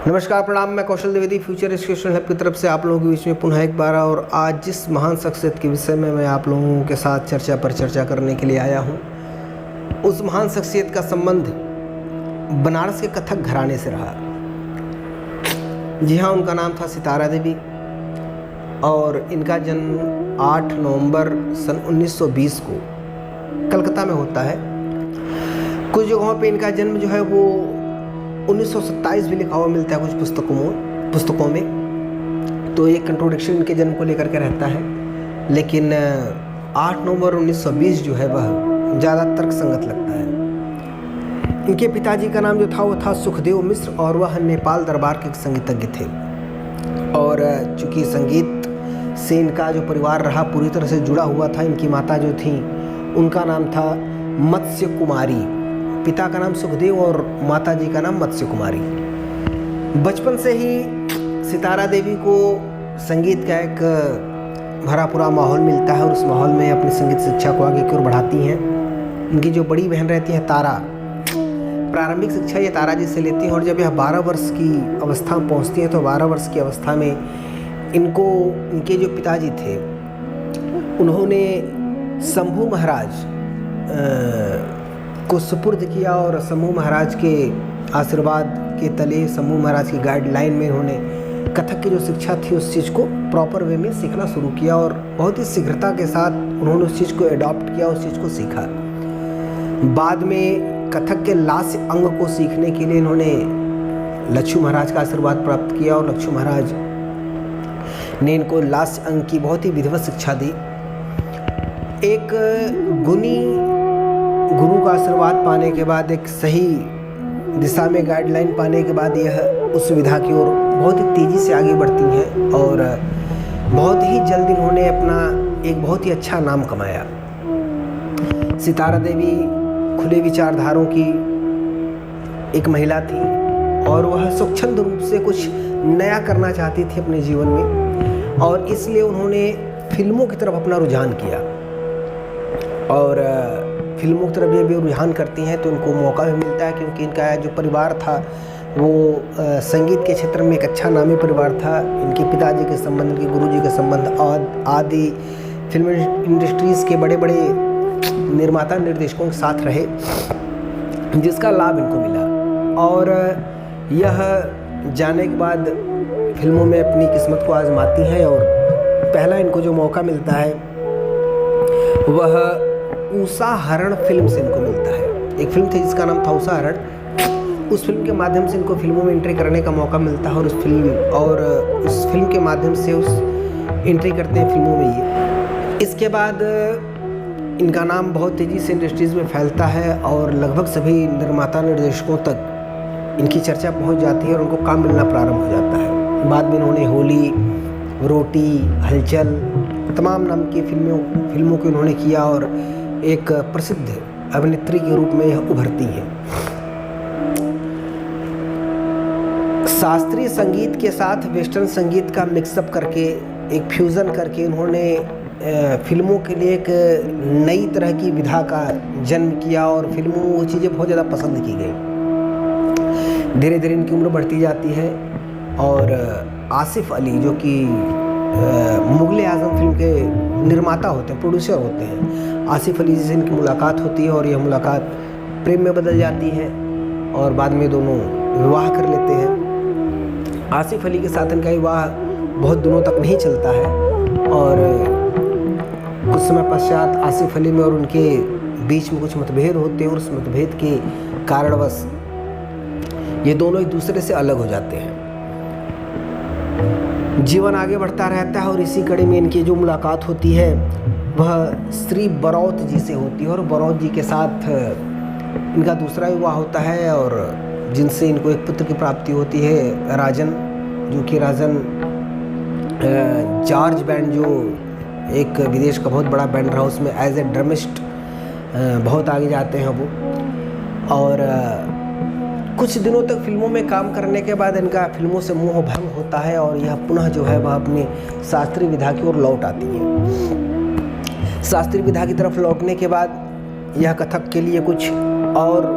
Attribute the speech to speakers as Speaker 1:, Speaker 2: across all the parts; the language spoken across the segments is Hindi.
Speaker 1: नमस्कार, प्रणाम। मैं कौशल द्विवेदी फ्यूचर एजुकेशन हब की तरफ से आप लोगों के बीच में पुनः एक बार और आज जिस महान शख्सियत के विषय में मैं आप लोगों के साथ चर्चा करने के लिए आया हूँ, उस महान शख्सियत का संबंध बनारस के कथक घराने से रहा। जी हाँ, उनका नाम था सितारा देवी और इनका जन्म 8 नवंबर सन 1920 को कलकत्ता में होता है। कुछ जगहों पे इनका जन्म जो है वो 1927 भी लिखा हुआ मिलता है कुछ पुस्तकों में, तो एक कंट्रोडिक्शन इनके जन्म को लेकर के रहता है। लेकिन 8 नवंबर 1920 जो है वह ज़्यादा तर्कसंगत लगता है। इनके पिताजी का नाम जो था वो था सुखदेव मिश्र और वह नेपाल दरबार के संगीतज्ञ थे। और चूँकि संगीत से इनका जो परिवार रहा पूरी तरह से जुड़ा हुआ था, इनकी माता जो थी उनका नाम था मत्स्य कुमारी। पिता का नाम सुखदेव और माता जी का नाम मत्स्य कुमारी। बचपन से ही सितारा देवी को संगीत का एक भरा पूरा माहौल मिलता है और उस माहौल में अपनी संगीत शिक्षा को आगे की ओर बढ़ाती हैं। इनकी जो बड़ी बहन रहती है तारा, प्रारंभिक शिक्षा ये तारा जी से लेती हैं और जब यह 12 वर्ष की अवस्था में पहुँचती हैं तो 12 वर्ष की अवस्था में इनके जो पिताजी थे उन्होंने शंभू महाराज को सुपुर्द किया और शंभू महाराज के आशीर्वाद के तले, शंभू महाराज की गाइडलाइन में उन्होंने कथक की जो शिक्षा थी उस चीज़ को प्रॉपर वे में सीखना शुरू किया और बहुत ही शीघ्रता के साथ उन्होंने उस चीज़ को एडॉप्ट किया, उस चीज़ को सीखा। बाद में कथक के लास्य अंग को सीखने के लिए इन्होंने लक्ष्मी महाराज का आशीर्वाद प्राप्त किया और लक्ष्मी महाराज ने इनको लास्य अंग की बहुत ही विधिवत शिक्षा दी। एक गुणी गुरु का आशीर्वाद पाने के बाद, एक सही दिशा में गाइडलाइन पाने के बाद यह उस विधा की ओर बहुत ही तेज़ी से आगे बढ़ती हैं और बहुत ही जल्द इन्होंने अपना एक बहुत ही अच्छा नाम कमाया। सितारा देवी खुले विचारधारों की एक महिला थी और वह स्वच्छंद रूप से कुछ नया करना चाहती थी अपने जीवन में और इसलिए उन्होंने फिल्मों की तरफ अपना रुझान किया। और फिल्मों की तरफ ये भी रुझान करती हैं तो उनको मौका भी मिलता है, क्योंकि इनका जो परिवार था वो संगीत के क्षेत्र में एक अच्छा नामी परिवार था। इनके पिताजी के संबंध, इनके गुरुजी के संबंध आदि फिल्म इंडस्ट्रीज़ के बड़े बड़े निर्माता निर्देशकों के साथ रहे, जिसका लाभ इनको मिला। और यह जाने के बाद फिल्मों में अपनी किस्मत को आजमाती हैं और पहला इनको जो मौका मिलता है वह उषा हरण फिल्म से इनको मिलता है। एक फिल्म थी जिसका नाम था उषा हरण। उस फिल्म के माध्यम से इनको फिल्मों में एंट्री करने का मौका मिलता है और उस फिल्म के माध्यम से उस एंट्री करते हैं फिल्मों में ये। इसके बाद इनका नाम बहुत तेज़ी से इंडस्ट्रीज़ में फैलता है और लगभग सभी निर्माता निर्देशकों तक इनकी चर्चा पहुंच जाती है और उनको काम मिलना प्रारंभ हो जाता है। बाद में इन्होंने होली, रोटी, हलचल तमाम नाम की फिल्मों को इन्होंने किया और एक प्रसिद्ध अभिनेत्री के रूप में यह उभरती हैं। शास्त्रीय संगीत के साथ वेस्टर्न संगीत का मिक्सअप करके, एक फ्यूज़न करके उन्होंने फिल्मों के लिए एक नई तरह की विधा का जन्म किया और फिल्मों में वो चीज़ें बहुत ज़्यादा पसंद की गई। धीरे धीरे इनकी उम्र बढ़ती जाती है और आसिफ अली जो कि मुग़ल आज़म फिल्म के निर्माता होते हैं, प्रोड्यूसर होते हैं, आसिफ अली से इनकी मुलाकात होती है और यह मुलाकात प्रेम में बदल जाती है और बाद में दोनों विवाह कर लेते हैं। आसिफ अली के साथ इनका विवाह बहुत दिनों तक नहीं चलता है और कुछ समय पश्चात आसिफ अली में और उनके बीच में कुछ मतभेद होते हैं और उस मतभेद के कारणवश ये दोनों एक दूसरे से अलग हो जाते हैं। जीवन आगे बढ़ता रहता है और इसी कड़ी में इनकी जो मुलाकात होती है वह श्री बरौत जी से होती है और बरौत जी के साथ इनका दूसरा विवाह होता है और जिनसे इनको एक पुत्र की प्राप्ति होती है, राजन, जो कि राजन जॉर्ज बैंड जो एक विदेश का बहुत बड़ा बैंड रहा उसमें एज ए ड्रमिस्ट बहुत आगे जाते हैं वो। और कुछ दिनों तक फिल्मों में काम करने के बाद इनका फिल्मों से मोह भंग होता है और यह पुनः जो है वह अपनी शास्त्रीय विधा की ओर लौट आती है। शास्त्रीय विधा की तरफ लौटने के बाद यह कथक के लिए कुछ और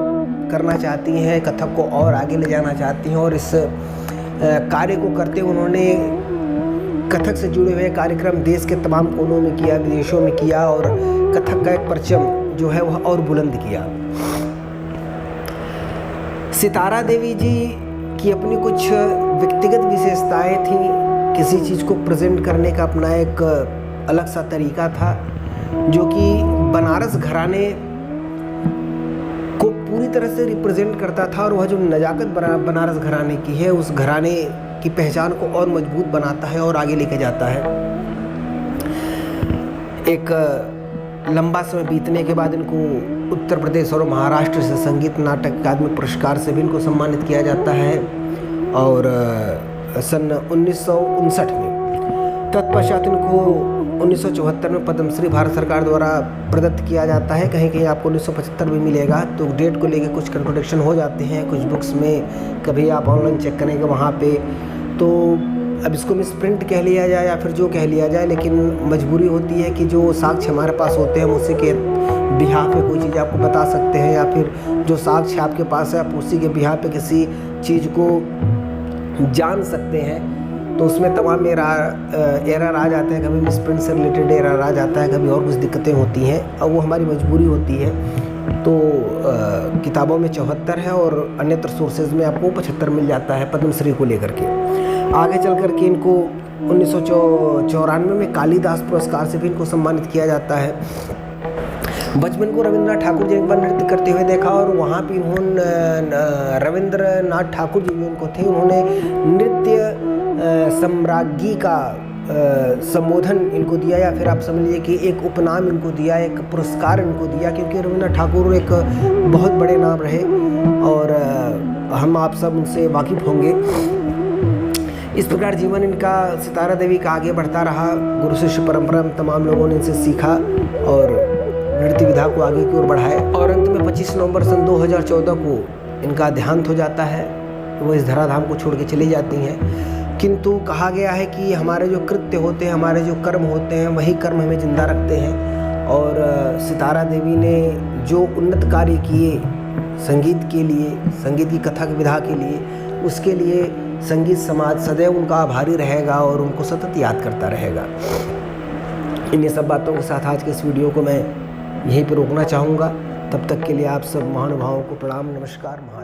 Speaker 1: करना चाहती हैं, कथक को और आगे ले जाना चाहती हैं और इस कार्य को करते उन्होंने कथक से जुड़े हुए कार्यक्रम देश के तमाम कोनों में किया, विदेशों में किया और कथक का एक परचम जो है वह और बुलंद किया। सितारा देवी जी की अपनी कुछ व्यक्तिगत विशेषताएं थीं। किसी चीज़ को प्रेजेंट करने का अपना एक अलग सा तरीका था जो कि बनारस घराने को पूरी तरह से रिप्रेजेंट करता था, और वह जो नज़ाकत बनारस घराने की है उस घराने की पहचान को और मजबूत बनाता है और आगे लेके जाता है। एक लंबा समय बीतने के बाद इनको उत्तर प्रदेश और महाराष्ट्र से संगीत नाटक अकादमी पुरस्कार से भी इनको सम्मानित किया जाता है, और सन 1959 में। तत्पश्चात इनको 1974 में पद्मश्री भारत सरकार द्वारा प्रदत्त किया जाता है। कहीं कहीं आपको 1975 में मिलेगा, तो डेट को लेकर कुछ कंट्रोडिक्शन हो जाते हैं कुछ बुक्स में, कभी आप ऑनलाइन चेक करेंगे वहाँ पे। तो अब इसको मिसप्रिंट कह लिया जाए या फिर जो कह लिया जाए, लेकिन मजबूरी होती है कि जो साक्ष्य हमारे पास होते हैं उसी के बिहाफ पे कोई चीज़ आपको बता सकते हैं, या फिर जो साक्ष्य आपके पास है आप उसी के बिहाफ पे किसी चीज़ को जान सकते हैं। तो उसमें तमाम एरर आ जाते हैं, कभी मिसप्रिंट से रिलेटेड एरर आ जाता है, कभी और कुछ दिक्कतें होती हैं, और वो हमारी मजबूरी होती है। तो किताबों में 74 है और अन्यत्र सोर्सेज में आपको 75 मिल जाता है पद्मश्री को लेकर के। आगे चल कर के इनको 1994 में कालिदास पुरस्कार से भी इनको सम्मानित किया जाता है। बचपन को रविंद्रनाथ ठाकुर जी एक बार नृत्य करते हुए देखा, और वहाँ पे इन्होंने रविंद्रनाथ ठाकुर जी भी उनको थे, उन्होंने नृत्य सम्राज्ञी का संबोधन इनको दिया, या फिर आप समझ लीजिए कि एक उपनाम इनको दिया, एक पुरस्कार इनको दिया, क्योंकि रविंद्रनाथ ठाकुर एक बहुत बड़े नाम रहे और हम आप सब उनसे वाकिफ़ होंगे। इस प्रकार जीवन इनका सितारा देवी का आगे बढ़ता रहा। गुरु शिष्य परंपरा में तमाम लोगों ने इनसे सीखा और नृत्य विधा को आगे की ओर बढ़ाया, और अंत में 25 नवंबर सन 2014 को इनका देहांत हो जाता है। वो इस धराधाम को छोड़ के चली जाती हैं। किंतु कहा गया है कि हमारे जो कृत्य होते हैं, हमारे जो कर्म होते हैं, वही कर्म हमें जिंदा रखते हैं। और सितारा देवी ने जो उन्नत कार्य किए संगीत के लिए, संगीत की कथा की विधा के लिए, उसके लिए संगीत समाज सदैव उनका आभारी रहेगा और उनको सतत याद करता रहेगा। इन्हीं सब बातों के साथ आज के इस वीडियो को मैं यहीं पर रोकना चाहूँगा। तब तक के लिए आप सब महानुभावों को प्रणाम, नमस्कार, महान।